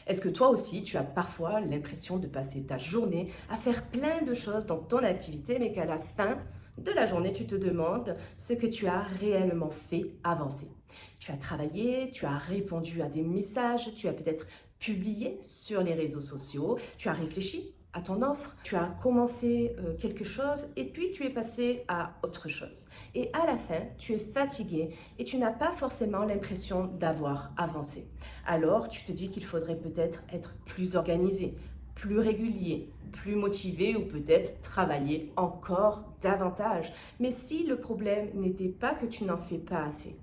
Est-ce que toi aussi, tu as parfois l'impression de passer ta journée à faire plein de choses dans ton activité, mais qu'à la fin de la journée, tu te demandes ce que tu as réellement fait avancer? Tu as travaillé, tu as répondu à des messages, tu as peut-être publié sur les réseaux sociaux, tu as réfléchi à ton offre, tu as commencé quelque chose et puis tu es passé à autre chose. Et à la fin, tu es fatigué et tu n'as pas forcément l'impression d'avoir avancé. Alors, tu te dis qu'il faudrait peut-être être plus organisé, plus régulier, plus motivé ou peut-être travailler encore davantage. Mais si le problème n'était pas que tu n'en fais pas assez,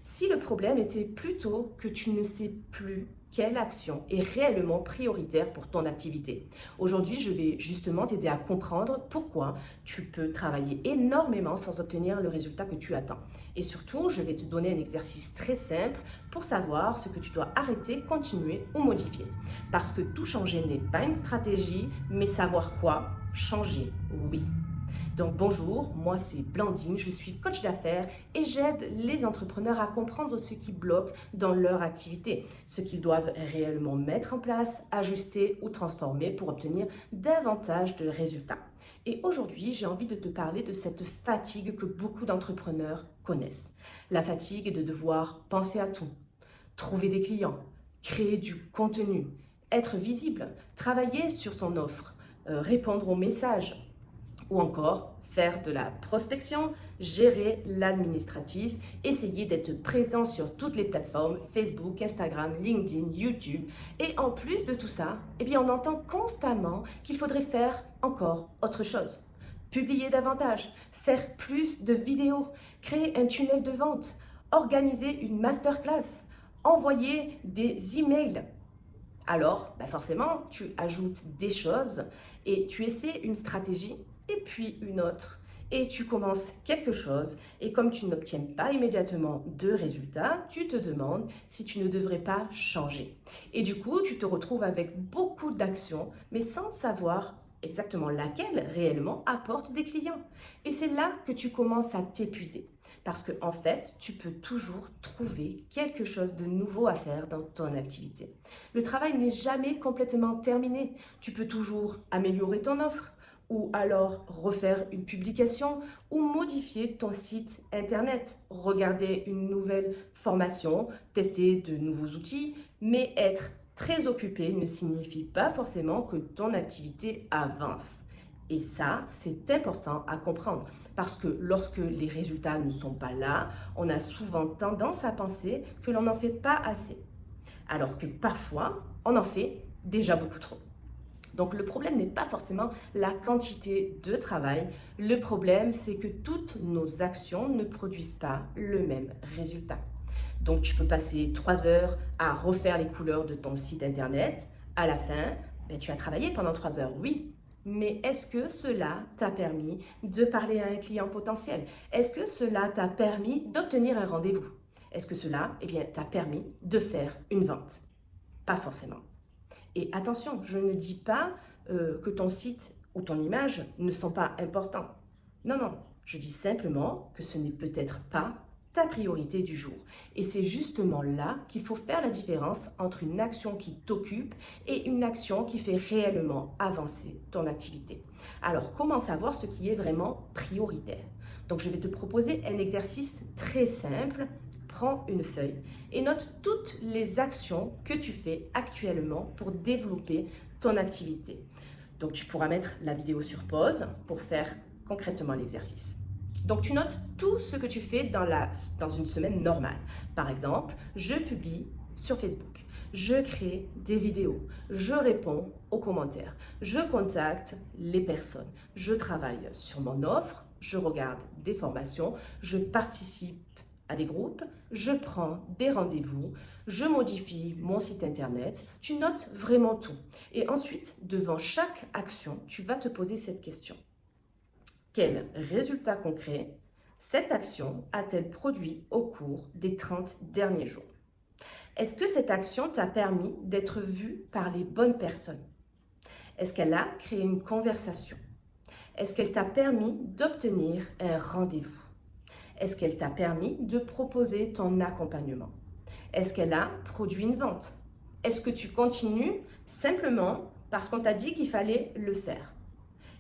si le problème était plutôt que tu ne sais plus quelle action est réellement prioritaire pour ton activité. Aujourd'hui, je vais justement t'aider à comprendre pourquoi tu peux travailler énormément sans obtenir le résultat que tu attends. Et surtout, je vais te donner un exercice très simple pour savoir ce que tu dois arrêter, continuer ou modifier. Parce que tout changer n'est pas une stratégie, mais savoir quoi changer, oui. Donc bonjour, moi c'est Blandine, je suis coach d'affaires et j'aide les entrepreneurs à comprendre ce qui bloque dans leur activité, ce qu'ils doivent réellement mettre en place, ajuster ou transformer pour obtenir davantage de résultats. Et aujourd'hui, j'ai envie de te parler de cette fatigue que beaucoup d'entrepreneurs connaissent. La fatigue de devoir penser à tout, trouver des clients, créer du contenu, être visible, travailler sur son offre, répondre aux messages, ou encore faire de la prospection, gérer l'administratif, essayer d'être présent sur toutes les plateformes, Facebook, Instagram, LinkedIn, YouTube. Et en plus de tout ça, eh bien, on entend constamment qu'il faudrait faire encore autre chose. Publier davantage, faire plus de vidéos, créer un tunnel de vente, organiser une masterclass, envoyer des emails. Alors, forcément, tu ajoutes des choses et tu essaies une stratégie et puis une autre. Et tu commences quelque chose et comme tu n'obtiens pas immédiatement de résultats, tu te demandes si tu ne devrais pas changer. Et du coup, tu te retrouves avec beaucoup d'actions, mais sans savoir exactement laquelle réellement apporte des clients. Et c'est là que tu commences à t'épuiser. Parce que en fait, tu peux toujours trouver quelque chose de nouveau à faire dans ton activité. Le travail n'est jamais complètement terminé. Tu peux toujours améliorer ton offre ou alors refaire une publication ou modifier ton site internet, regarder une nouvelle formation, tester de nouveaux outils, mais être très occupé ne signifie pas forcément que ton activité avance. Et ça, c'est important à comprendre parce que lorsque les résultats ne sont pas là, on a souvent tendance à penser que l'on n'en fait pas assez. Alors que parfois, on en fait déjà beaucoup trop. Donc le problème n'est pas forcément la quantité de travail, le problème c'est que toutes nos actions ne produisent pas le même résultat. Donc tu peux passer 3 heures à refaire les couleurs de ton site internet, à la fin, tu as travaillé pendant 3 heures, oui. Mais est-ce que cela t'a permis de parler à un client potentiel? Est-ce que cela t'a permis d'obtenir un rendez-vous? Est-ce que cela t'a permis de faire une vente? Pas forcément. Et attention, je ne dis pas que ton site ou ton image ne sont pas importants. Non, non, je dis simplement que ce n'est peut-être pas ta priorité du jour. Et c'est justement là qu'il faut faire la différence entre une action qui t'occupe et une action qui fait réellement avancer ton activité. Alors, comment savoir ce qui est vraiment prioritaire? Donc, je vais te proposer un exercice très simple. Prends une feuille et note toutes les actions que tu fais actuellement pour développer ton activité. Donc, tu pourras mettre la vidéo sur pause pour faire concrètement l'exercice. Donc, tu notes tout ce que tu fais dans une semaine normale. Par exemple, je publie sur Facebook, je crée des vidéos, je réponds aux commentaires, je contacte les personnes, je travaille sur mon offre, je regarde des formations, je participe à des groupes, je prends des rendez-vous, je modifie mon site internet, tu notes vraiment tout. Et ensuite, devant chaque action, tu vas te poser cette question. Quel résultat concret cette action a-t-elle produit au cours des 30 derniers jours? Est-ce que cette action t'a permis d'être vue par les bonnes personnes? Est-ce qu'elle a créé une conversation? Est-ce qu'elle t'a permis d'obtenir un rendez-vous? Est-ce qu'elle t'a permis de proposer ton accompagnement? Est-ce qu'elle a produit une vente? Est-ce que tu continues simplement parce qu'on t'a dit qu'il fallait le faire?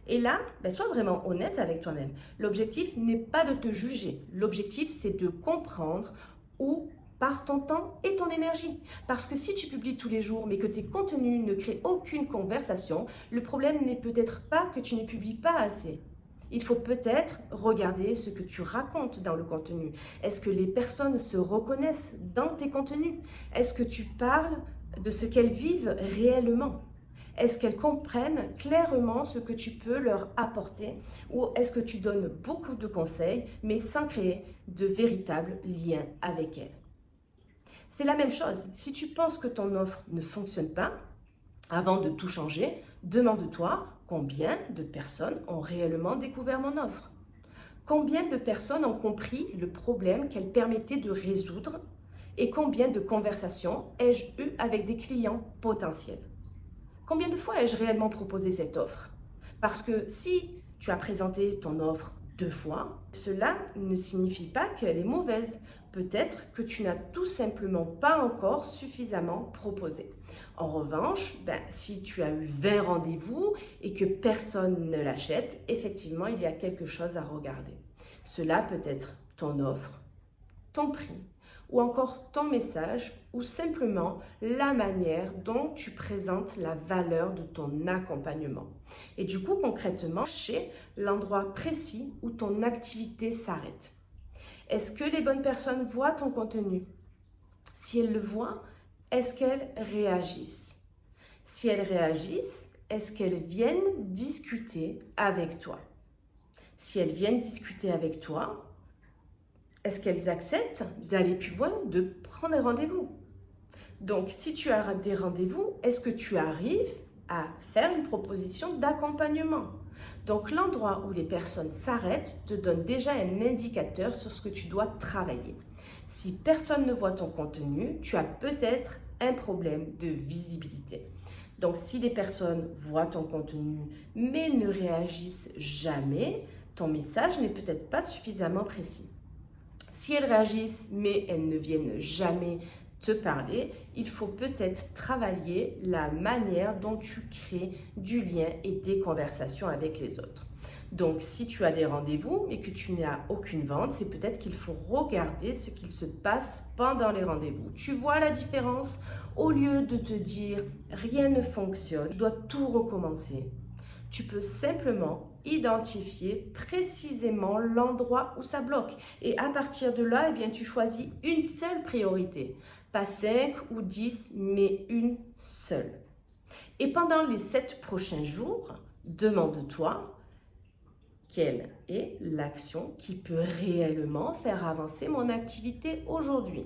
Et là, sois vraiment honnête avec toi-même. L'objectif n'est pas de te juger. L'objectif, c'est de comprendre où part ton temps et ton énergie. Parce que si tu publies tous les jours, mais que tes contenus ne créent aucune conversation, le problème n'est peut-être pas que tu ne publies pas assez. Il faut peut-être regarder ce que tu racontes dans le contenu. Est-ce que les personnes se reconnaissent dans tes contenus? Est-ce que tu parles de ce qu'elles vivent réellement? Est-ce qu'elles comprennent clairement ce que tu peux leur apporter ou est-ce que tu donnes beaucoup de conseils mais sans créer de véritables liens avec elles? C'est la même chose. Si tu penses que ton offre ne fonctionne pas, avant de tout changer, demande-toi combien de personnes ont réellement découvert mon offre? Combien de personnes ont compris le problème qu'elle permettait de résoudre et combien de conversations ai-je eues avec des clients potentiels? Combien de fois ai-je réellement proposé cette offre? Parce que si tu as présenté ton offre 2 fois, cela ne signifie pas qu'elle est mauvaise. Peut-être que tu n'as tout simplement pas encore suffisamment proposé. En revanche, si tu as eu 20 rendez-vous et que personne ne l'achète, effectivement, il y a quelque chose à regarder. Cela peut être ton offre, ton prix, ou encore ton message, ou simplement la manière dont tu présentes la valeur de ton accompagnement. Et du coup, concrètement, chez l'endroit précis où ton activité s'arrête. Est-ce que les bonnes personnes voient ton contenu? Si elles le voient, est-ce qu'elles réagissent? Si elles réagissent, est-ce qu'elles viennent discuter avec toi? Si elles viennent discuter avec toi, est-ce qu'elles acceptent d'aller plus loin, de prendre un rendez-vous? Donc, si tu as des rendez-vous, est-ce que tu arrives à faire une proposition d'accompagnement? Donc, l'endroit où les personnes s'arrêtent te donne déjà un indicateur sur ce que tu dois travailler. Si personne ne voit ton contenu, tu as peut-être un problème de visibilité. Donc, si les personnes voient ton contenu mais ne réagissent jamais, ton message n'est peut-être pas suffisamment précis. Si elles réagissent, mais elles ne viennent jamais te parler, il faut peut-être travailler la manière dont tu crées du lien et des conversations avec les autres. Donc, si tu as des rendez-vous et que tu n'as aucune vente, c'est peut-être qu'il faut regarder ce qu'il se passe pendant les rendez-vous. Tu vois la différence? Au lieu de te dire « rien ne fonctionne, je dois tout recommencer », tu peux simplement identifier précisément l'endroit où ça bloque. Et à partir de là, tu choisis une seule priorité. Pas 5 ou 10, mais une seule. Et pendant les 7 prochains jours, demande-toi quelle est l'action qui peut réellement faire avancer mon activité aujourd'hui.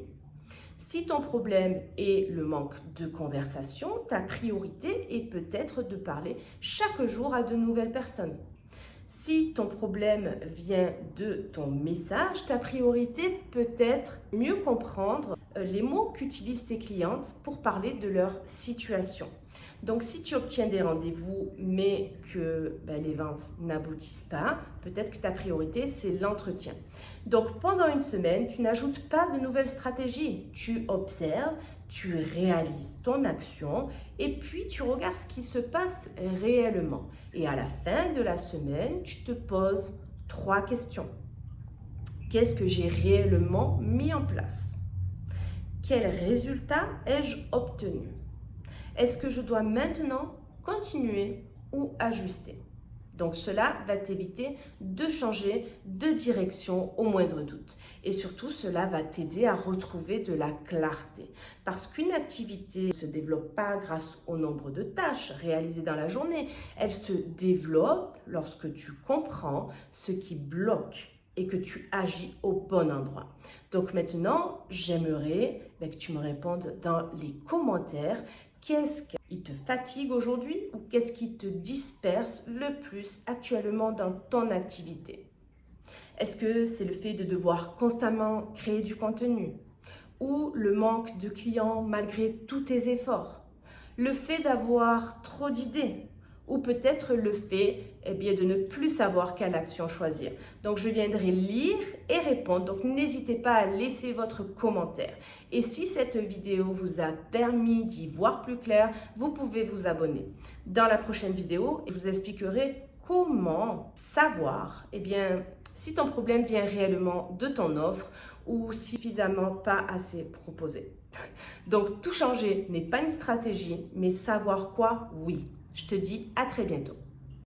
Si ton problème est le manque de conversation, ta priorité est peut-être de parler chaque jour à de nouvelles personnes. Si ton problème vient de ton message, ta priorité peut être mieux comprendre les mots qu'utilisent tes clientes pour parler de leur situation. Donc, si tu obtiens des rendez-vous, mais que les ventes n'aboutissent pas, peut-être que ta priorité, c'est l'entretien. Donc, pendant une semaine, tu n'ajoutes pas de nouvelles stratégies. Tu observes, tu réalises ton action et puis tu regardes ce qui se passe réellement. Et à la fin de la semaine, tu te poses 3 questions. Qu'est-ce que j'ai réellement mis en place? Quels résultats ai-je obtenus? Est-ce que je dois maintenant continuer ou ajuster? Donc cela va t'éviter de changer de direction au moindre doute. Et surtout, cela va t'aider à retrouver de la clarté. Parce qu'une activité ne se développe pas grâce au nombre de tâches réalisées dans la journée. Elle se développe lorsque tu comprends ce qui bloque et que tu agis au bon endroit. Donc maintenant, j'aimerais que tu me répondes dans les commentaires. Qu'est-ce qui te fatigue aujourd'hui ou qu'est-ce qui te disperse le plus actuellement dans ton activité? Est-ce que c'est le fait de devoir constamment créer du contenu ou le manque de clients malgré tous tes efforts? Le fait d'avoir trop d'idées ou peut-être le fait de ne plus savoir quelle action choisir. Donc, je viendrai lire et répondre. Donc, n'hésitez pas à laisser votre commentaire. Et si cette vidéo vous a permis d'y voir plus clair, vous pouvez vous abonner. Dans la prochaine vidéo, je vous expliquerai comment savoir si ton problème vient réellement de ton offre ou suffisamment pas assez proposé. Donc, tout changer n'est pas une stratégie, mais savoir quoi, oui. Je te dis à très bientôt.